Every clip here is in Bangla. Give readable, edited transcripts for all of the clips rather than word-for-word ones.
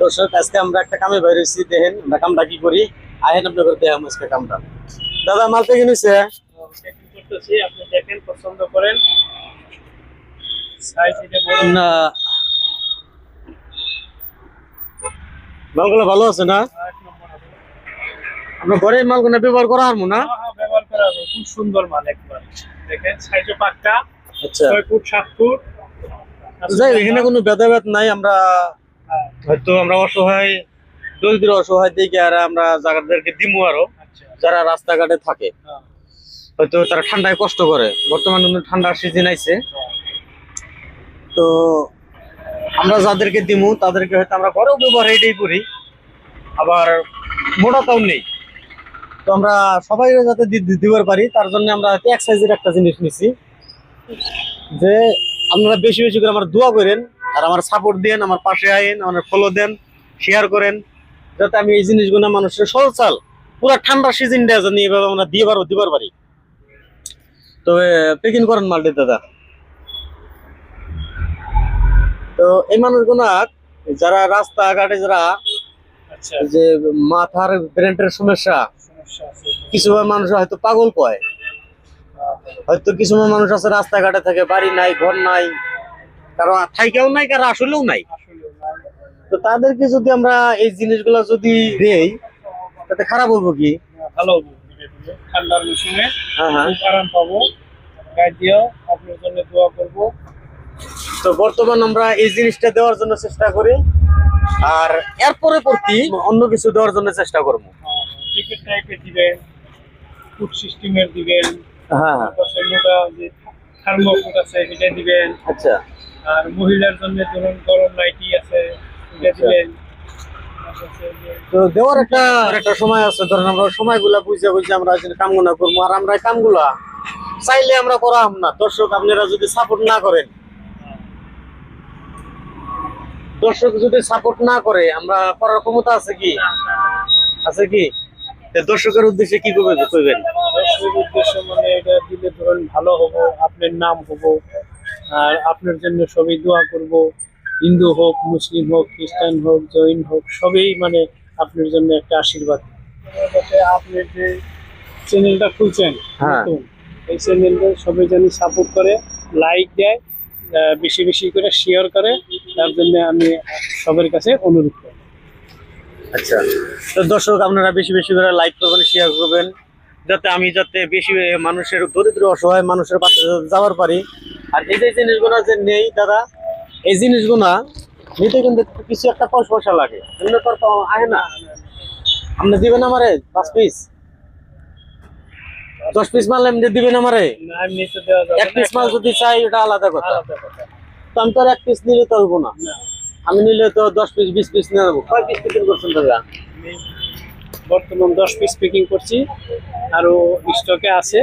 দর্শক আজকে আমরা একটা কামে বাইরে হয়েছি, দেখেন আমরা কামটা কি করি। আহেন আপনাদের দেখাম আজকে কামটা। দাদা মাল থেকে নিছে করতেছি, আপনি দেখেন, পছন্দ করেন। সাইজ এটা বড় না, মালগুলো ভালো আছে না? এক নম্বর হবে। আমরা ঘরে মালগুলো ব্যবহার করা হারমু না? হ্যাঁ, ব্যবহার করা হবে, খুব সুন্দর মাল একবার। দেখেন সাইজও পাক্কা, আচ্ছা 6 ফুট 7 ফুট। যাই, এখানে কোনো ভেদাভেদ নাই। আমরা হ্যাঁ, হয়তো আমরা অসহায় দরিদ্র অসহায় দিকে আর আমরা জায়গাদেরকে দিমু আরো, আচ্ছা। যারা রাস্তাঘাটে থাকে, হ্যাঁ, হয়তো তারা ঠান্ডায় কষ্ট করে। বর্তমানে ঠান্ডার সিজন আইছে, তো আমরা যাদেরকে দিমু তাদেরকে হয়তো আমরা ঘরেও ব্যবহার এটাই করি, আবার মোটাটাও নেই। তো আমরা সবাই যাতে দিবার পারি তার জন্য আমরা এক সাইজের একটা জিনিস নিছি, যে আপনারা বেশি বেশি করে আমার দোয়া করেন আর আমার সাপোর্ট দেন, আমার পাশে আইন, আমার ফলো দেন, শেয়ার করেন, যাতে আমি এই জিনিসগুলো মানুষের সহচাল পুরো ঠান্ডা সিজনটা জানি এভাবে আমরা দিবার পারি। তবে পেকিং করেন মালটি দাদা। তো এই মানুষগুলা যারা রাস্তাঘাটে যারা আচ্ছা, যে মাথার ব্রেনের সমস্যা, সমস্যা আছে। কিছু মানুষ হয়তো পাগল কয়, হয়তো কিছু মানুষ আছে রাস্তাঘাটে থাকে, বাড়ি নাই, ঘর নাই, কারো থাইকেও নাই, কারো আসলেও নাই। আসলে তো তাদেরকে যদি আমরা এই জিনিসগুলো যদি দেই তাতে খারাপ হবো কি? ভালো হবে। ঠান্ডার মৌসুমে হ্যাঁ হ্যাঁ। খুব আরাম পাবো। গায়ে দিও, আপনার জন্য দোয়া করবো। তো বর্তমান আমরা এই জিনিসটা দেওয়ার জন্য চেষ্টা করি, আর এর পরবর্তী অন্য কিছু দেওয়ার জন্য চেষ্টা করবো। টিকিট টাইপের দিবেন, ফুড সিস্টেমের দিবেন, হ্যাঁ হ্যাঁ। তারপর মোটা যে থার্মো ফুড আছে সেটা দিবেন। আচ্ছা আর মহিলার জন্য ধরুন গরম নাইটি আছে সেটা দিবেন। তারপর হচ্ছে যে তো দেওয়ার একটা সময় আছে, ধরেন আমরা সময়গুলা বুঝে আমরা কামগুলা করবো, আর আমরা এই কামগুলা চাইলে আমরা করা হব না। দর্শক আপনারা যদি সাপোর্ট না করেন, দর্শক যদি সাপোর্ট না করে আমরা করার ক্ষমতা আছে কি? আছে কি? তো দর্শকের উদ্দেশ্যে কি করবেন? দর্শকের উদ্দেশ্য মানে এটা দিলে ধরুন ভালো হবো, আপনার নাম হবো, আর আপনার জন্য সবই দোয়া করব। হিন্দু হোক, মুসলিম হোক, খ্রিস্টান হোক, জৈন হোক, সবই মানে আপনার জন্য একটা আশীর্বাদ। যাতে আপনার যে চ্যানেলটা খুলছেন হ্যাঁ। নতুন, এই চ্যানেলটা সবাই জানি সাপোর্ট করে, লাইক দেয়, বেশি বেশি করে শেয়ার করে, তার জন্য আমি সবার কাছে অনুরোধ করি। আচ্ছা, তো দর্শক আপনারা বেশি বেশি করে লাইক করবেন, শেয়ার করবেন, যাতে বেশি মানুষের, দরিদ্র অসহায় মানুষের পাশে যাওয়ার পারি। আর এই যে জিনিসগুলো যে নেই দাদা, এই জিনিসগুলা নিতে কিন্তু কিছু একটা পয়সা লাগে, এমনি তো আহে না। আপনি দিবেন আমারে 5 পিস 10 পিস মাল এমনি দিবেন আমারে? না, এমনিতে দেওয়া যাবে এক না, পিস মাল যদি চাই ওটা আলাদা কথা। আলাদা কথা। তো আমি তো আর 1 পিস নিলে তো হবো না। না, আমি নিলে তো 10 পিস 20 পিস নিয়ে নেবো। কয় পিস প্যাকেট করছেন দাদা? আমি বর্তমান 10 পিস প্যাকিং করছি, আরো স্টকে আছে,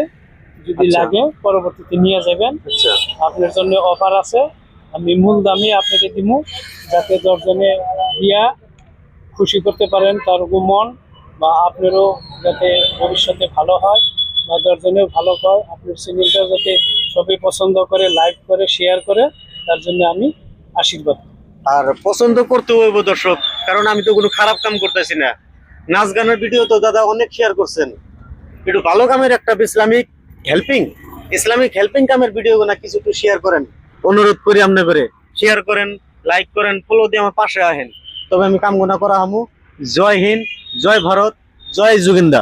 যদি আচ্ছা। লাগে পরবর্তীতে নিয়ে যাবেন। আচ্ছা আপনার জন্য অফার আছে, আমি মূল দামে আপনাকে দিব, যাতে দশজনে দিয়া খুশি করতে পারেন তার মন, বা আপনারও যাতে ভবিষ্যতে ভালো হয়, বা দশজনেও ভালো হয়, আপনার চ্যানেলটা যাতে সবাই পছন্দ করে, লাইক করে, শেয়ার করে, তার জন্য আমি আশীর্বাদ। আর পছন্দ করতে হইব দর্শক, কারণ আমি তো কোনো খারাপ কাম করতেছি না। নাচ গানের ভিডিও তো দাদা অনেক শেয়ার করছেন, একটু ভালো কামের একটা ইসলামিক হেল্পিং কামের ভিডিও না কিছু একটু শেয়ার করেন, অনুরোধ করি। আপনি করে শেয়ার করেন, লাইক করেন, ফলো দিয়ে আমার পাশে আহেন, তবে আমি কামগুনা করা হামু। জয় হিন্দ, জয় ভারত, জয় যোগিন্দা।